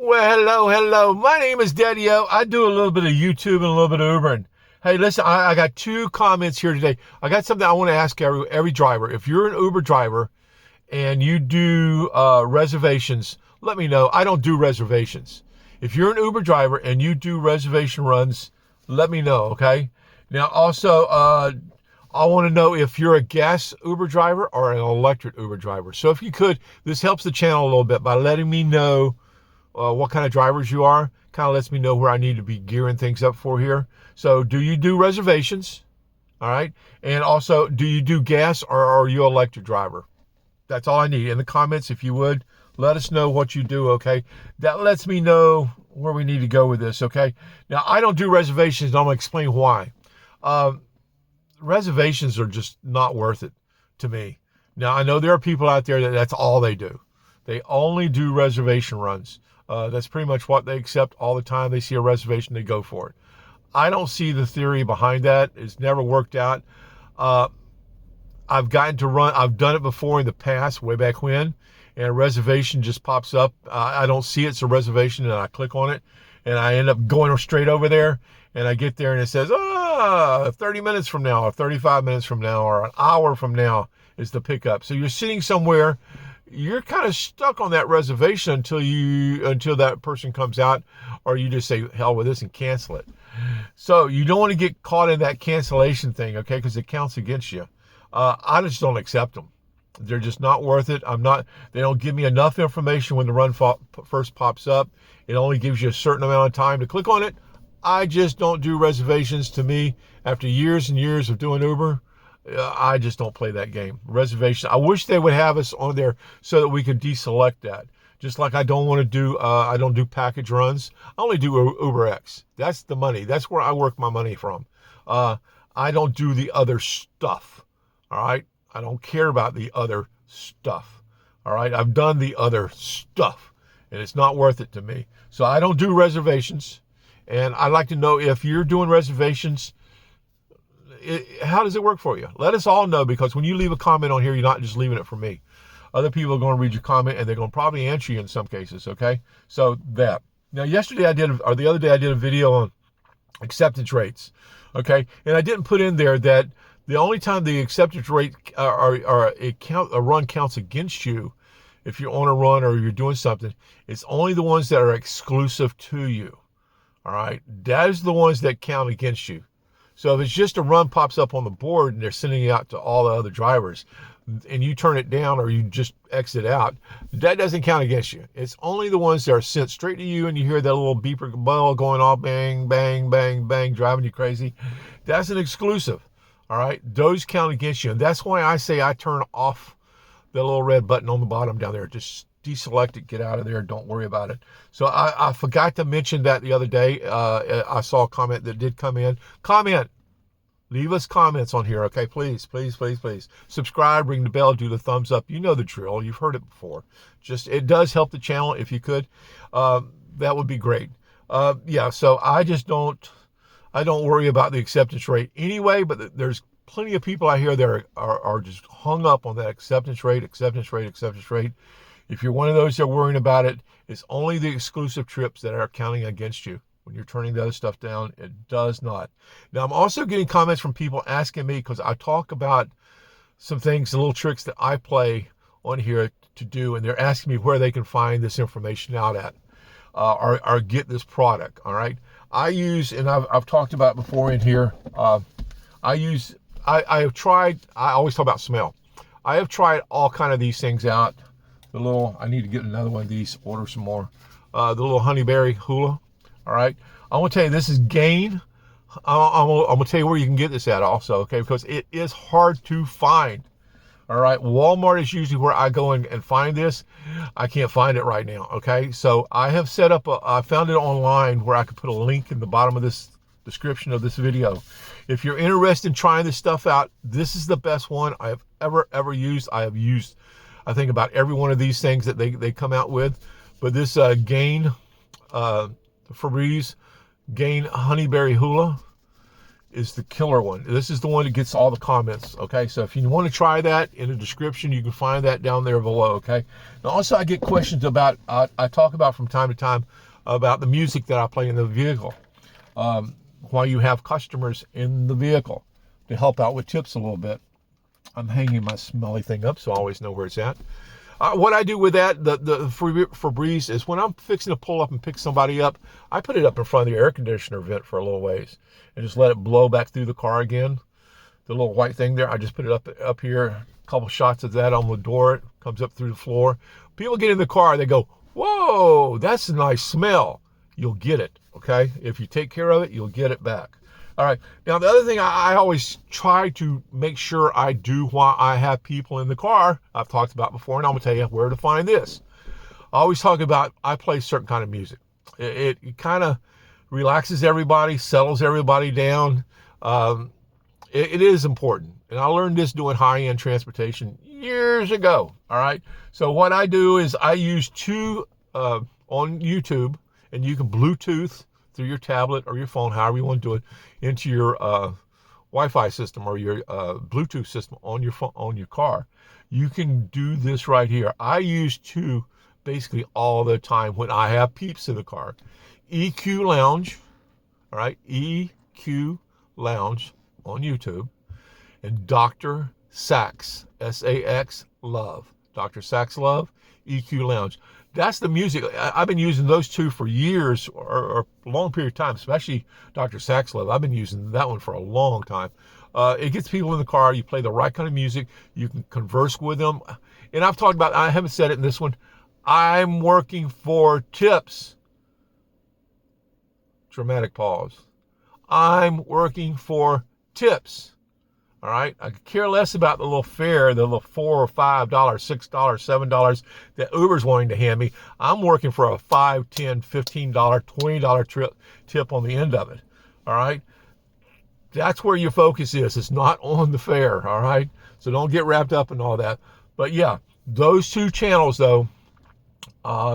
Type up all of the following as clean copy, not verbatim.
Well, hello. My name is Daddy-O. I do a little bit of YouTube and a little bit of Ubering. Hey, listen, I got two comments here today. I got something I want to ask every driver. If you're an Uber driver and you do reservations, let me know. I don't do reservations. If you're an Uber driver and you do reservation runs, let me know, okay? Now, also, I want to know if you're a gas Uber driver or an electric Uber driver. So if you could, this helps the channel a little bit by letting me know what kind of drivers you are. Kind of lets me know where I need to be gearing things up for here. So do you do reservations? All right. And also, do you do gas or are you an electric driver? That's all I need. In the comments, if you would, let us know what you do, okay? That lets me know where we need to go with this, okay? Now, I don't do reservations, and I'm going to explain why. Reservations are just not worth it to me. Now, I know there are people out there that's all they do. They only do reservation runs. That's pretty much what they accept all the time. They see a reservation, they go for it. I don't see the theory behind that. It's never worked out. I've gotten to run, I've done it before in the past, way back when, and a reservation just pops up. I don't see it's a reservation, and I click on it, and I end up going straight over there, and I get there, and it says, 30 minutes from now, or 35 minutes from now, or an hour from now is the pickup. So you're sitting somewhere, you're kind of stuck on that reservation until that person comes out, or you just say, hell with this and cancel it. So you don't want to get caught in that cancellation thing, okay, because it counts against you. I just don't accept them. They're just not worth it. They don't give me enough information when the run first pops up. It only gives you a certain amount of time to click on it. I just don't do reservations. To me, after years and years of doing Uber, I just don't play that game. Reservation. I wish they would have us on there so that we could deselect that. Just like I don't want to do, I don't do package runs. I only do UberX. That's the money. That's where I work my money from. I don't do the other stuff. All right. I don't care about the other stuff. All right. I've done the other stuff and it's not worth it to me. So I don't do reservations. And I'd like to know if you're doing reservations, how does it work for you? Let us all know, because when you leave a comment on here, you're not just leaving it for me. Other people are going to read your comment and they're going to probably answer you in some cases. Okay. So that. Now, the other day I did a video on acceptance rates. Okay. And I didn't put in there that the only time the acceptance rate a run counts against you, if you're on a run or you're doing something, it's only the ones that are exclusive to you. All right. That is the ones that count against you. So if it's just a run pops up on the board and they're sending it out to all the other drivers and you turn it down or you just exit out, that doesn't count against you. It's only the ones that are sent straight to you and you hear that little beeper bell going off, bang, bang, bang, bang, driving you crazy. That's an exclusive. All right. Those count against you. And that's why I say I turn off the little red button on the bottom down there. Just deselect it, get out of there, don't worry about it. So I forgot to mention that the other day. I saw a comment that did come in. Leave us comments on here, okay? Please, please, please, please. Subscribe, ring the bell, do the thumbs up. You know the drill. You've heard it before. It does help the channel if you could. That would be great. Yeah, so I don't worry about the acceptance rate anyway, but there's plenty of people out here that are just hung up on that acceptance rate. If you're one of those that are worrying about it, it's only the exclusive trips that are counting against you. When you're turning the other stuff down, it does not. Now, I'm also getting comments from people asking me, because I talk about some things, little tricks that I play on here to do, and they're asking me where they can find this information out at, or get this product. All right. I use, and I've talked about it before in here. I always talk about smell. I have tried all kind of these things out. I need to get another one of these, order some more. The little honeyberry hula. All right. I want to tell you, this is Gain. I'm going to tell you where you can get this at also, okay? Because it is hard to find. All right. Walmart is usually where I go and find this. I can't find it right now, okay? So I have set up, I found it online where I could put a link in the bottom of this description of this video. If you're interested in trying this stuff out, this is the best one I have ever used. I have used, I think, about every one of these things that they come out with. But this Gain, Febreze Gain Honeyberry Hula is the killer one. This is the one that gets all the comments, okay? So if you want to try that, in the description, you can find that down there below, okay? Now, also, I get questions about, I talk about from time to time about the music that I play in the vehicle. While you have customers in the vehicle to help out with tips a little bit. I'm hanging my smelly thing up so I always know where it's at. What I do with that, the Febreze, is when I'm fixing to pull up and pick somebody up, I put it up in front of the air conditioner vent for a little ways and just let it blow back through the car again. The little white thing there, I just put it up here, a couple shots of that on the door. It comes up through the floor. People get in the car, they go, whoa, that's a nice smell. You'll get it, okay? If you take care of it, you'll get it back. All right. Now, the other thing I always try to make sure I do while I have people in the car, I've talked about before, and I'm going to tell you where to find this. I always talk about, I play certain kind of music. It kind of relaxes everybody, settles everybody down. It is important. And I learned this doing high-end transportation years ago. All right. So what I do is I use two on YouTube, and you can Bluetooth through your tablet or your phone, however you want to do it, into your Wi-Fi system or your Bluetooth system on your phone, on your car. You can do this right here. I use two basically all the time when I have peeps in the car. EQ Lounge, all right, EQ Lounge on YouTube, and Dr. Sax, S-A-X, Love. Dr. Sax Love, EQ Lounge. That's the music. I've been using those two for years or a long period of time, especially Dr. Sax Love. I've been using that one for a long time. It gets people in the car. You play the right kind of music. You can converse with them. And I've talked about, I haven't said it in this one, I'm working for tips. Dramatic pause. I'm working for tips. All right. I could care less about the little fare, the little $4 or $5, $6, $7 that Uber's wanting to hand me. I'm working for a $5, $10, $15, $20 tip on the end of it. All right. That's where your focus is. It's not on the fare. All right. So don't get wrapped up in all that. But yeah, those two channels though,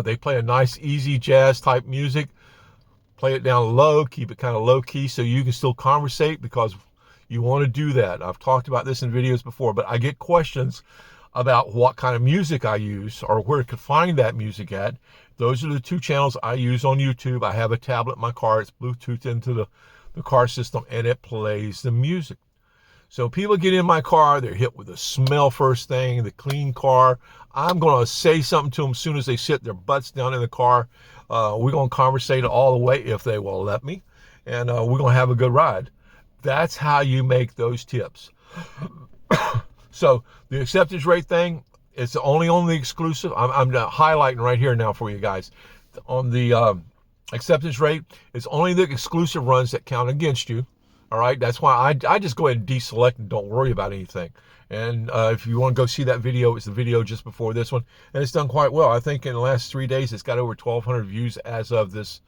they play a nice, easy jazz type music. Play it down low, keep it kind of low key so you can still conversate, because you want to do that. I've talked about this in videos before, but I get questions about what kind of music I use or where to find that music at. Those are the two channels I use on YouTube. I have a tablet in my car. It's Bluetooth into the car system, and it plays the music. So people get in my car, they're hit with the smell first thing, the clean car. I'm going to say something to them as soon as they sit their butts down in the car. We're going to conversate all the way if they will let me, and we're going to have a good ride. That's how you make those tips. So the acceptance rate thing, it's only on the exclusive. I'm highlighting right here now for you guys. On the acceptance rate, it's only the exclusive runs that count against you. All right, that's why I just go ahead and deselect and don't worry about anything. And if you want to go see that video, it's the video just before this one, and it's done quite well. I think in the last 3 days, it's got over 1,200 views as of this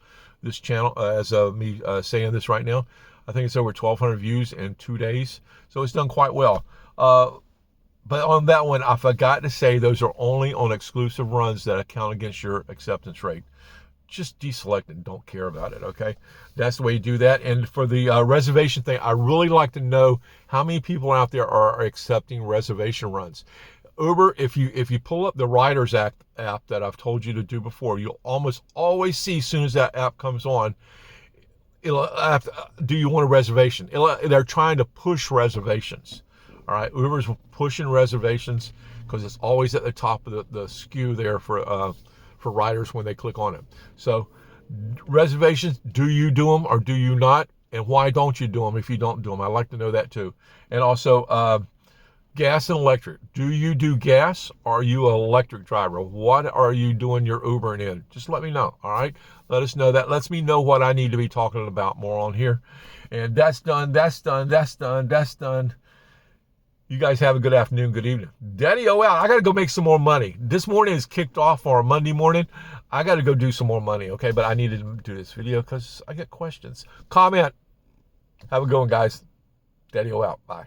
channel, as of me saying this right now. I think it's over 1,200 views in 2 days, so it's done quite well. But on that one, I forgot to say those are only on exclusive runs that account against your acceptance rate. Just deselect and don't care about it, okay? That's the way you do that. And for the reservation thing, I really like to know how many people out there are accepting reservation runs. Uber, if you pull up the Riders app that I've told you to do before, you'll almost always see as soon as that app comes on, it'll have to, do you want a reservation? They're trying to push reservations. All right, Uber's pushing reservations because it's always at the top of the SKU there for riders when they click on it. So reservations, do you do them or do you not? And why don't you do them if you don't do them? I like to know that too. And also gas and electric. Do you do gas or are you an electric driver? What are you doing your Ubering in? Just let me know, all right? Let us know that. Lets me know what I need to be talking about more on here. And that's done, that's done, that's done, that's done. You guys have a good afternoon, good evening. Daddy, oh, wow, I got to go make some more money. This morning is kicked off for a Monday morning. I got to go do some more money, okay? But I needed to do this video because I get questions. Comment. Have a good one, guys. Daddy, oh, out. Bye.